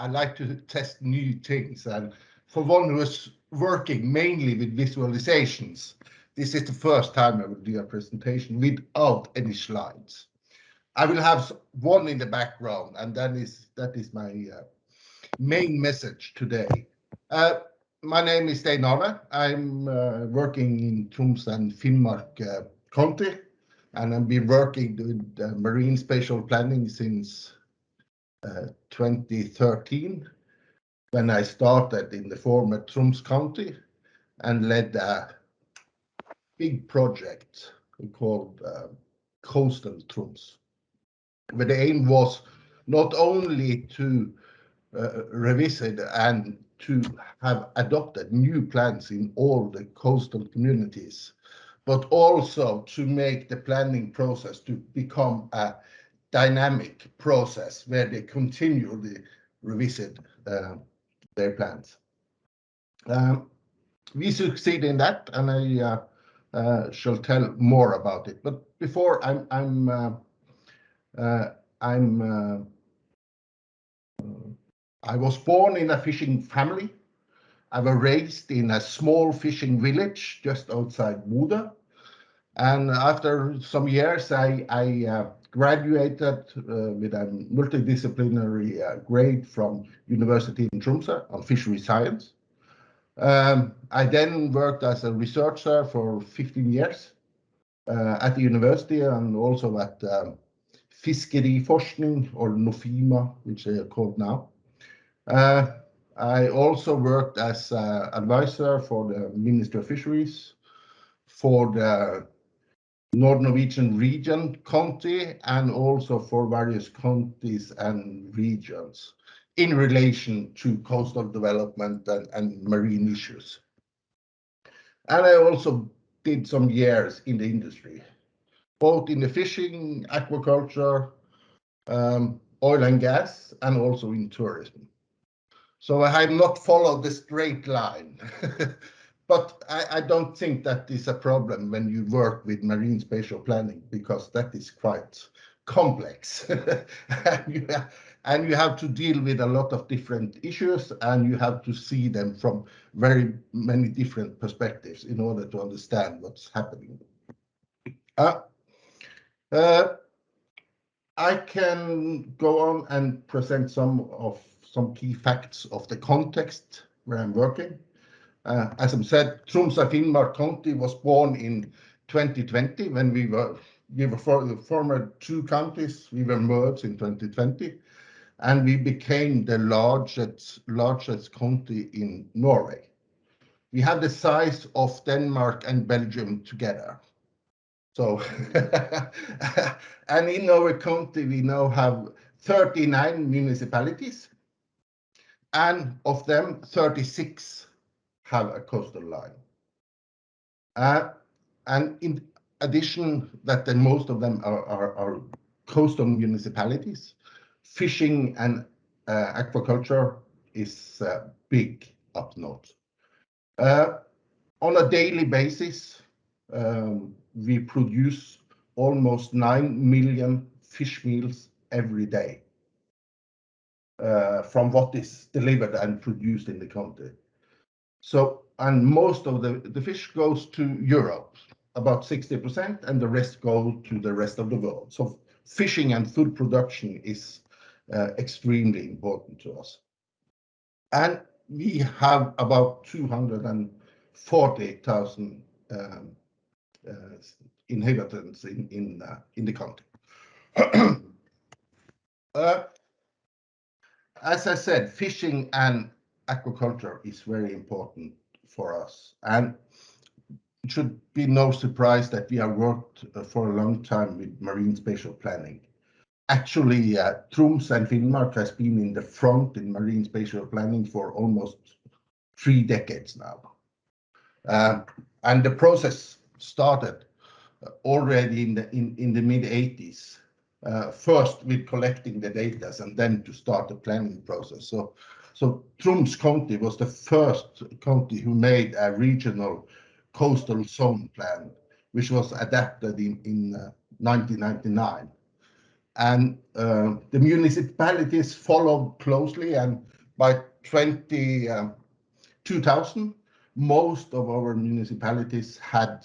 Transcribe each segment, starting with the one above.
I like to test new things. And for one who is working mainly with visualizations, this is the first time I will do a presentation without any slides. I will have one in the background, and that is my main message today. My name is Stein. I'm working in Troms and Finnmark County, and I've been working with marine spatial planning since 2013, when I started in the former Troms County and led a big project called Coastal Troms, where the aim was not only to revisit and to have adopted new plans in all the coastal communities, but also to make the planning process to become a dynamic process where they continually revisit their plans. We succeed in that, and I shall tell more about it. But before I was born in a fishing family. I was raised in a small fishing village just outside Bodø. And after some years, I graduated with a multidisciplinary grade from University in Tromsø on fishery science. I then worked as a researcher for 15 years at the university and also at Fiskeriforskning, or Nofima, which they are called now. I also worked as advisor for the Ministry of Fisheries, for the North Norwegian region county, and also for various counties and regions in relation to coastal development and marine issues. And I also did some years in the industry, both in the fishing, aquaculture, oil and gas, and also in tourism. So I have not followed the straight line, but I don't think that is a problem when you work with marine spatial planning, because that is quite complex. And you have to deal with a lot of different issues, and you have to see them from very many different perspectives in order to understand what's happening. I can go on and present some key facts of the context where I'm working. As I said, Troms and Finnmark County was born in 2020 when we were for the former two counties. We were merged in 2020, and we became the largest county in Norway. We have the size of Denmark and Belgium together. So, and in our county, we now have 39 municipalities, and of them, 36 have a coastal line. And in addition, that most of them are coastal municipalities. Fishing and aquaculture is big up north. On a daily basis, we produce almost 9 million fish meals every day from what is delivered and produced in the country. So, and most of the fish goes to Europe, about 60%, and the rest go to the rest of the world. So fishing and food production is extremely important to us. And we have about 240,000 inhabitants in the country. As I said, fishing and aquaculture is very important for us, and it should be no surprise that we have worked for a long time with marine spatial planning. Actually, Troms and Finnmark has been in the front in marine spatial planning for almost 3 decades now. And the process started already in the mid-80s, first with collecting the data and then to start the planning process. So Troms County was the first county who made a regional coastal zone plan, which was adapted in 1999. and the municipalities followed closely, and by 2000, most of our municipalities had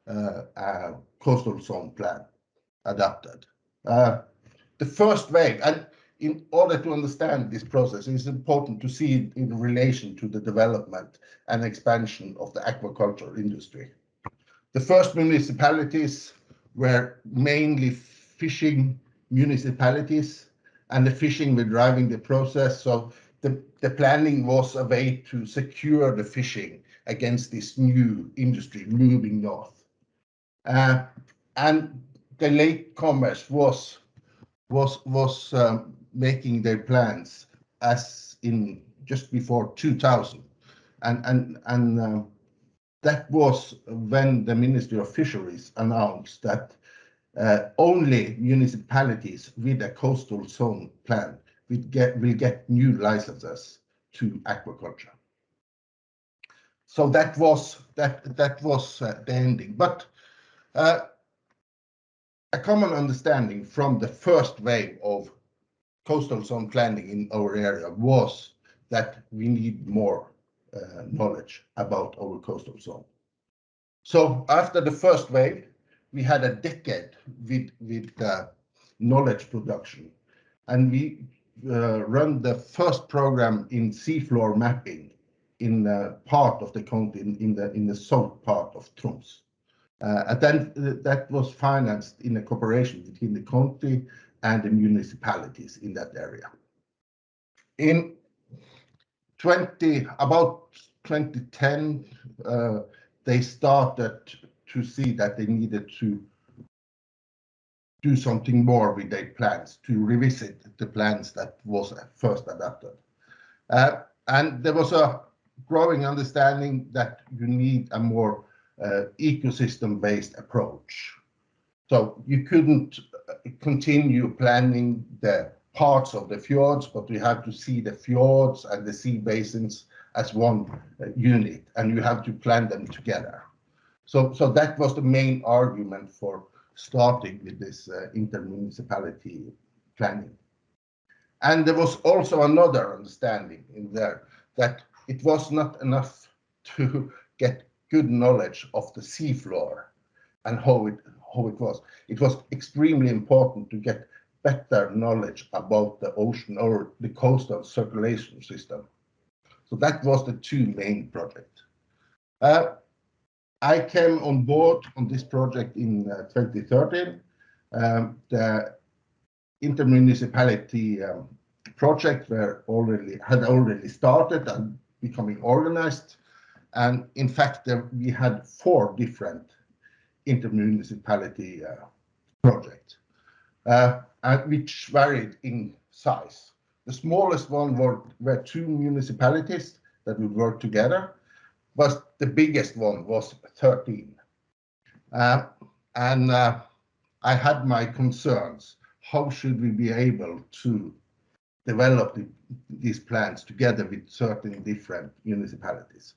a coastal zone plan adopted. The first wave, and in order to understand this process, it's important to see it in relation to the development and expansion of the aquaculture industry. The first municipalities were mainly fishing municipalities, and the fishing were driving the process. So the planning was a way to secure the fishing against this new industry moving north. And the latecomers was making their plans as in just before 2000, and that was when the Ministry of Fisheries announced that only municipalities with a coastal zone plan will get new licenses to aquaculture. So that was the ending. But a common understanding from the first wave of coastal zone planning in our area was that we need more knowledge about our coastal zone. So after the first wave, we had a decade with knowledge production, and we run the first program in seafloor mapping in part of the county in the south part of Troms. And then that was financed in a cooperation between the county and the municipalities in that area. In about 2010, they started to see that they needed to do something more with their plans, to revisit the plans that was first adopted. And there was a growing understanding that you need a more ecosystem-based approach. So you couldn't continue planning the parts of the fjords, but you have to see the fjords and the sea basins as one unit, and you have to plan them together. So that was the main argument for starting with this intermunicipality planning. And there was also another understanding in there that it was not enough to get good knowledge of the seafloor and how it was. It was extremely important to get better knowledge about the ocean or the coastal circulation system. So that was the two main projects. I came on board on this project in 2013. The intermunicipality project had already started and becoming organized. And in fact, we had 4 different intermunicipality projects, which varied in size. The smallest one were 2 municipalities that would work together, but the biggest one was 13. And I had my concerns. How should we be able to develop these plans together with certain different municipalities?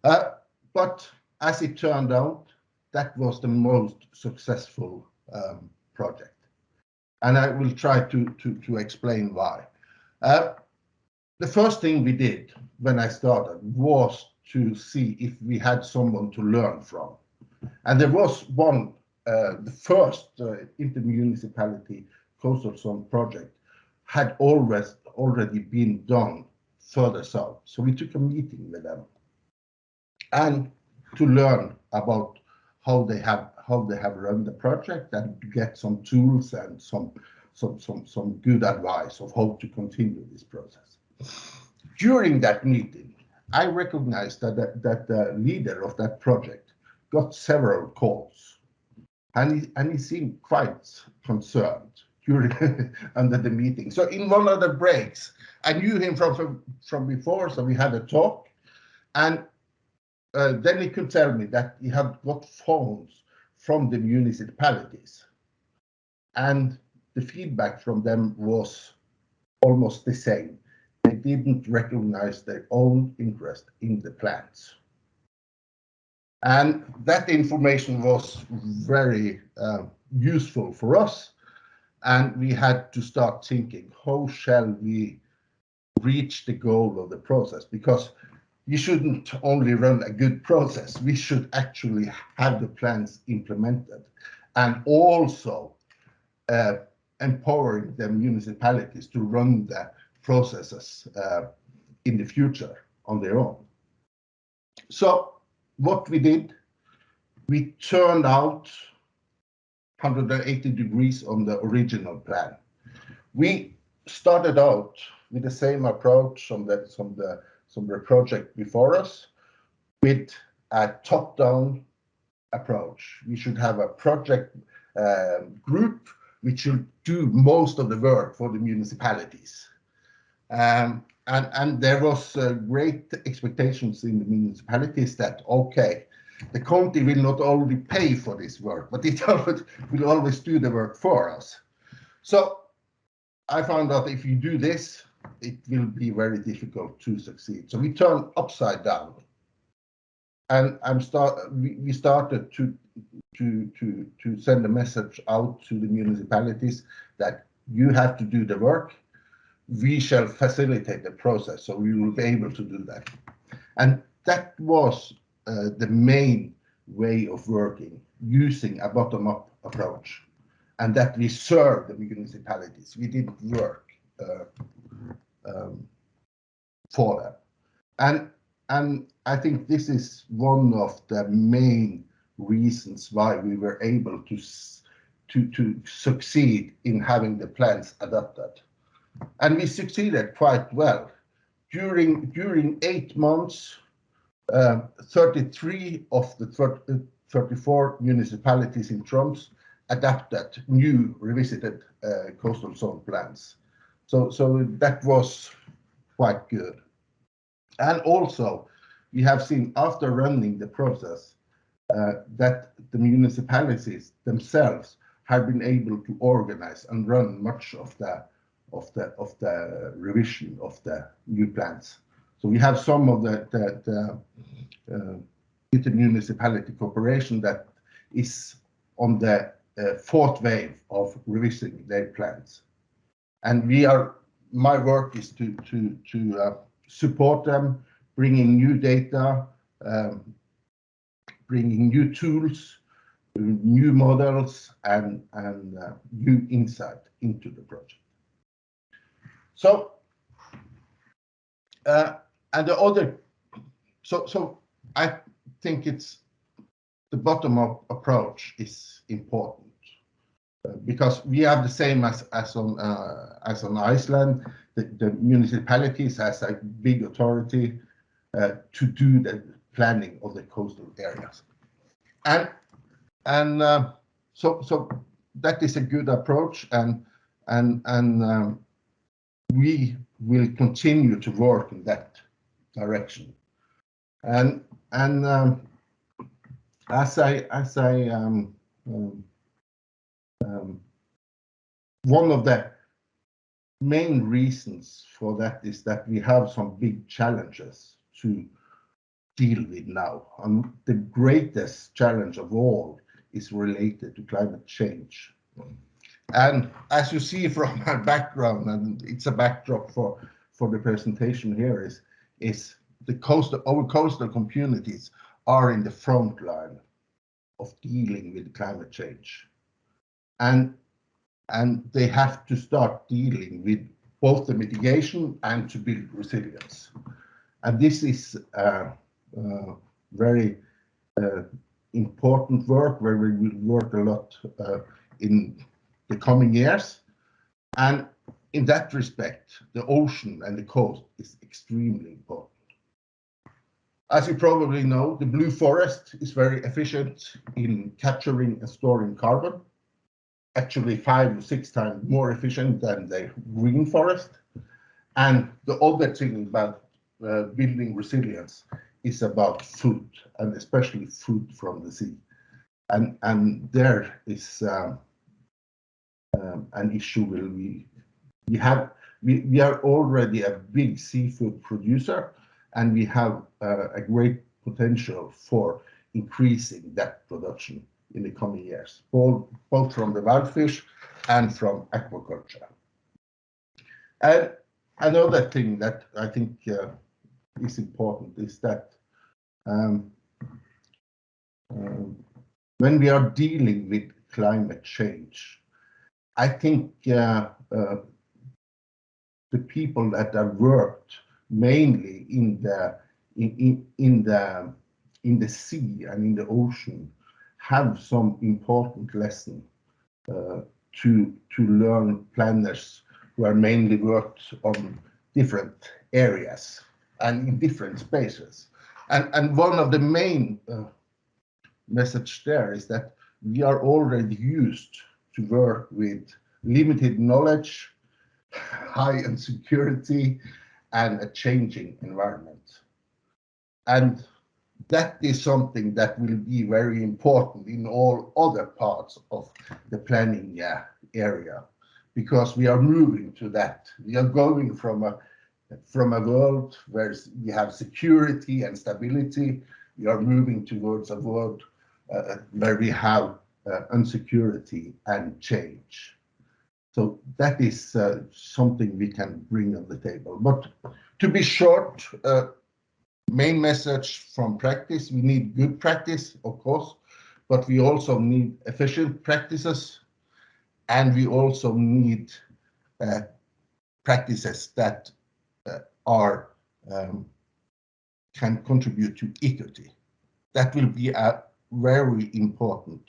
But as it turned out, that was the most successful project. And I will try to explain why. The first thing we did when I started was to see if we had someone to learn from. And there was one, the first intermunicipality coastal zone project had already been done further south. So we took a meeting with them and to learn about how they have run the project and to get some tools and some good advice of how to continue this process. During that meeting, I recognized that the leader of that project got several calls, and he seemed quite concerned during under the meeting. So in one of the breaks, I knew him from before, so we had a talk, and then he could tell me that he had got phones from the municipalities, and the feedback from them was almost the same. They didn't recognize their own interest in the plans. And that information was very useful for us. And we had to start thinking, how shall we reach the goal of the process? Because you shouldn't only run a good process, we should actually have the plans implemented, and also empowering the municipalities to run the processes in the future on their own. So what we did, we turned out 180 degrees on the original plan. We started out with the same approach from the project before us, with a top-down approach. We should have a project group which should do most of the work for the municipalities. And there was great expectations in the municipalities that, okay, the county will not only pay for this work, but it will always do the work for us. So I found out if you do this, it will be very difficult to succeed. So we turned upside down, and we started to send a message out to the municipalities that you have to do the work. We shall facilitate the process, so we will be able to do that. And that was the main way of working, using a bottom-up approach, and that we serve the municipalities. We didn't work for them. And I think this is one of the main reasons why we were able to succeed in having the plans adopted. And we succeeded quite well. During 8 months, 33 of the 34 municipalities in Troms adopted new revisited coastal zone plans. So that was quite good. And also, we have seen after running the process that the municipalities themselves have been able to organize and run much of the revision of the new plans. So we have some of the intermunicipality cooperation that is on the fourth wave of revising their plans, and my work is to support them, bringing new data, bringing new tools, new models, and new insight into the project. So, and the other, so I think it's the bottom-up approach is important because we have the same as on Iceland. The municipalities has a big authority to do the planning of the coastal areas, and so that is a good approach, and we will continue to work in that direction. And one of the main reasons for that is that we have some big challenges to deal with now, and the greatest challenge of all is related to climate change. And as you see from my background, and it's a backdrop for the presentation here, is our coastal communities are in the front line of dealing with climate change, and they have to start dealing with both the mitigation and to build resilience. And this is very important work where we will work a lot in the coming years. And in that respect, the ocean and the coast is extremely important. As you probably know, the blue forest is very efficient in capturing and storing carbon, actually 5 or 6 times more efficient than the green forest. And the other thing about building resilience is about food, and especially food from the sea. And there is an issue where we are already a big seafood producer, and we have a great potential for increasing that production in the coming years, both from the wild fish and from aquaculture. And another thing that I think is important is that when we are dealing with climate change, I think the people that have worked mainly in the sea and in the ocean have some important lesson to learn planners who are mainly worked on different areas and in different spaces. And one of the main message there is that we are already used to work with limited knowledge, high insecurity, and a changing environment. And that is something that will be very important in all other parts of the planning area, because we are moving to that. We are going from a world where we have security and stability. We are moving towards a world where we have insecurity and change. So that is something we can bring on the table. But to be short, main message from practice, we need good practice, of course, but we also need efficient practices, and we also need practices that can contribute to equity. That will be a very important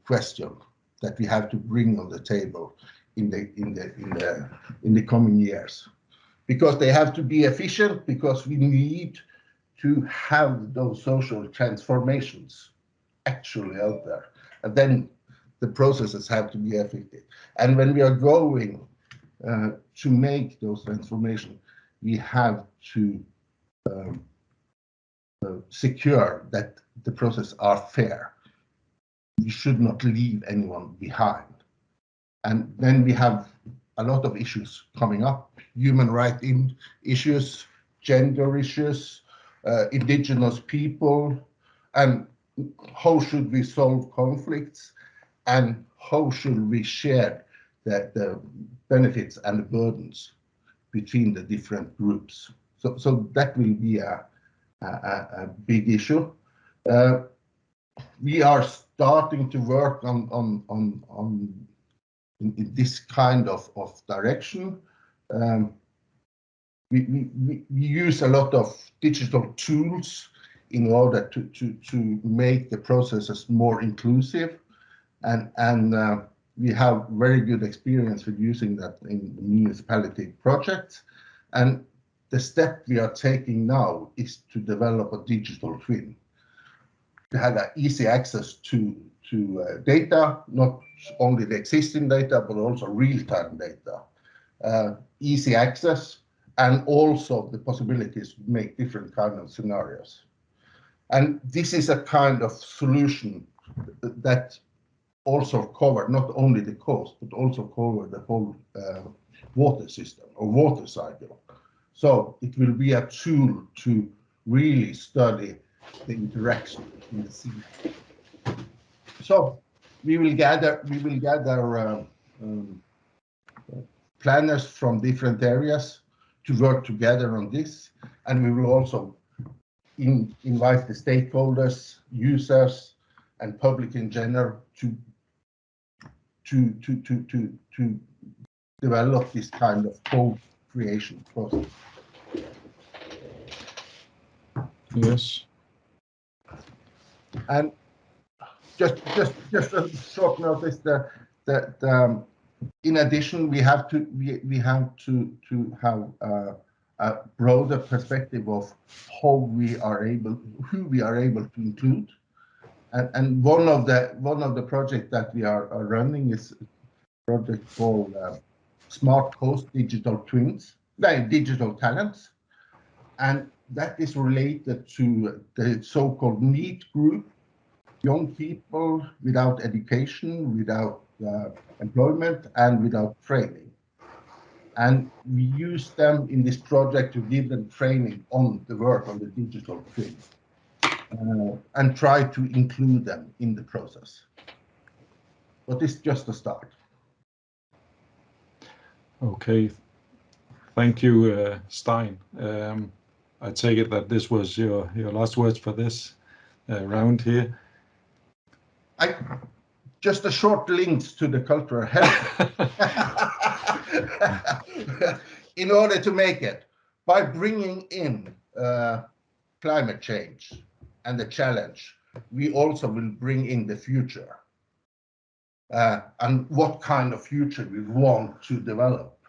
question that we have to bring on the table in the coming years, because they have to be efficient, because we need to have those social transformations actually out there, and then the processes have to be effective. And when we are going to make those transformations, we have to secure that the processes are fair. We should not leave anyone behind. And then we have a lot of issues coming up: human rights issues, gender issues, indigenous people, and how should we solve conflicts, and how should we share the benefits and the burdens between the different groups. So that will be a big issue. We are starting to work in this kind of direction. We use a lot of digital tools in order to make the processes more inclusive, and we have very good experience with using that in municipality projects. And the step we are taking now is to develop a digital twin to have easy access to data, not only the existing data, but also real-time data, easy access, and also the possibilities to make different kinds of scenarios. And this is a kind of solution that also cover not only the coast, but also cover the whole water system or water cycle. So it will be a tool to really study the interaction in the sea. So we will gather planners from different areas to work together on this, and we will also invite the stakeholders, users, and public in general to develop this kind of co-creation process. Yes. And just a short notice that in addition we have to have a broader perspective of who we are able to include. And one of the projects that we are running is a project called Smart Coast Digital Twins, digital talents, and that is related to the so-called NEET group, young people without education, without employment, and without training. And we use them in this project to give them training on the work on the digital twin. And try to include them in the process. But it's just a start. Okay. Thank you, Stein. I take it that this was your last words for this round here. Just a short links to the cultural heritage. In order to make it, by bringing in climate change and the challenge, we also will bring in the future and what kind of future we want to develop.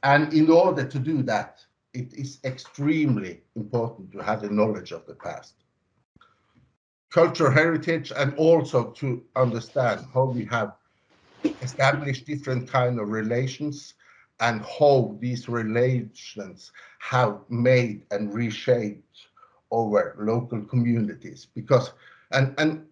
And in order to do that, it is extremely important to have the knowledge of the past, cultural heritage, and also to understand how we have established different kind of relations and how these relations have made and reshaped our local communities. Because, and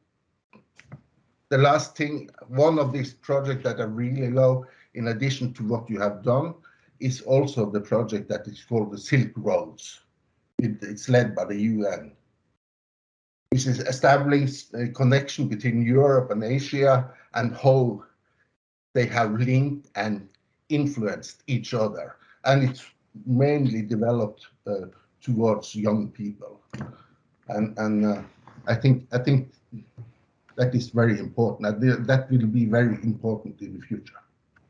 the last thing, one of these projects that I really love, in addition to what you have done, is also the project that is called the Silk Roads. It's led by the UN, which is establishing a connection between Europe and Asia and how they have linked and influenced each other. And it's mainly developed towards young people. And I think that is very important. That will be very important in the future.